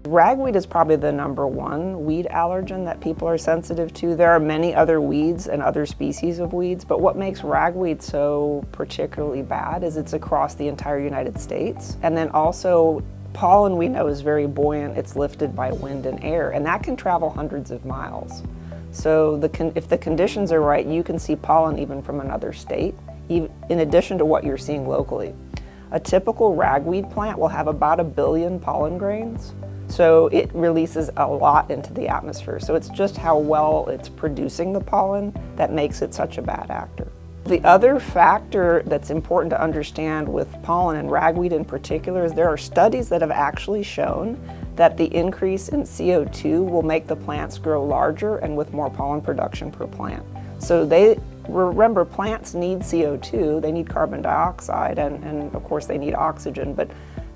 Ragweed is probably the #1 weed allergen that people are sensitive to. There are many other weeds and other species of weeds, but what makes ragweed so particularly bad is it's across the entire United States. And then also, pollen we know is very buoyant. It's lifted by wind and air, and that can travel hundreds of miles. So if the conditions are right, you can see pollen even from another state, in addition to what you're seeing locally. A typical ragweed plant will have about 1 billion pollen grains. So it releases a lot into the atmosphere. So it's just how well it's producing the pollen that makes it such a bad actor. The other factor that's important to understand with pollen and ragweed in particular is there are studies that have actually shown that the increase in CO2 will make the plants grow larger and with more pollen production per plant. So remember, plants need CO2, they need carbon dioxide, and of course they need oxygen, but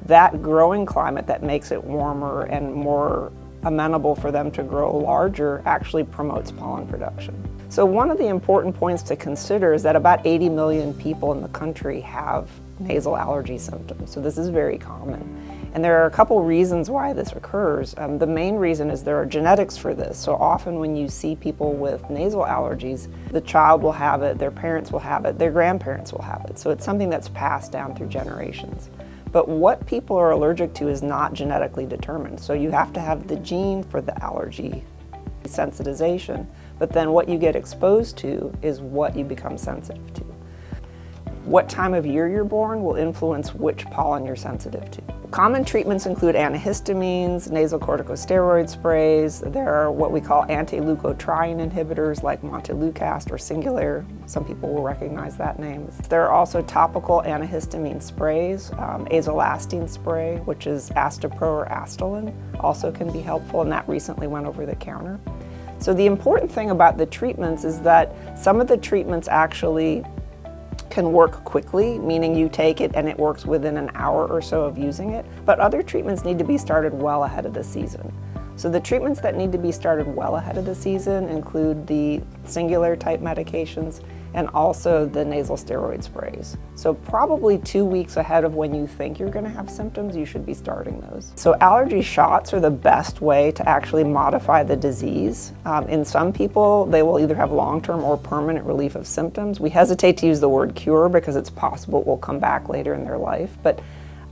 that growing climate that makes it warmer and more amenable for them to grow larger actually promotes pollen production. So one of the important points to consider is that about 80 million people in the country have nasal allergy symptoms. So this is very common. And there are a couple reasons why this occurs. The main reason is there are genetics for this. So often when you see people with nasal allergies, the child will have it, their parents will have it, their grandparents will have it. So it's something that's passed down through generations. But what people are allergic to is not genetically determined. So you have to have the gene for the allergy sensitization, but then what you get exposed to is what you become sensitive to. What time of year you're born will influence which pollen you're sensitive to. Common treatments include antihistamines, nasal corticosteroid sprays. There are what we call anti-leukotriene inhibitors like Montelukast or Singulair. Some people will recognize that name. There are also topical antihistamine sprays. Azolastine spray, which is Astepro or Astelin, also can be helpful, and that recently went over the counter. So the important thing about the treatments is that some of the treatments actually can work quickly, meaning you take it and it works within an hour or so of using it, but other treatments need to be started well ahead of the season. So the treatments that need to be started well ahead of the season include the Singulair type medications and also the nasal steroid sprays. So probably 2 weeks ahead of when you think you're going to have symptoms, you should be starting those. So allergy shots are the best way to actually modify the disease. In some people, they will either have long-term or permanent relief of symptoms. We hesitate to use the word cure because it's possible it will come back later in their life, but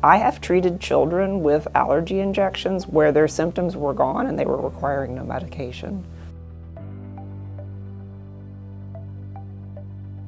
I have treated children with allergy injections where their symptoms were gone and they were requiring no medication.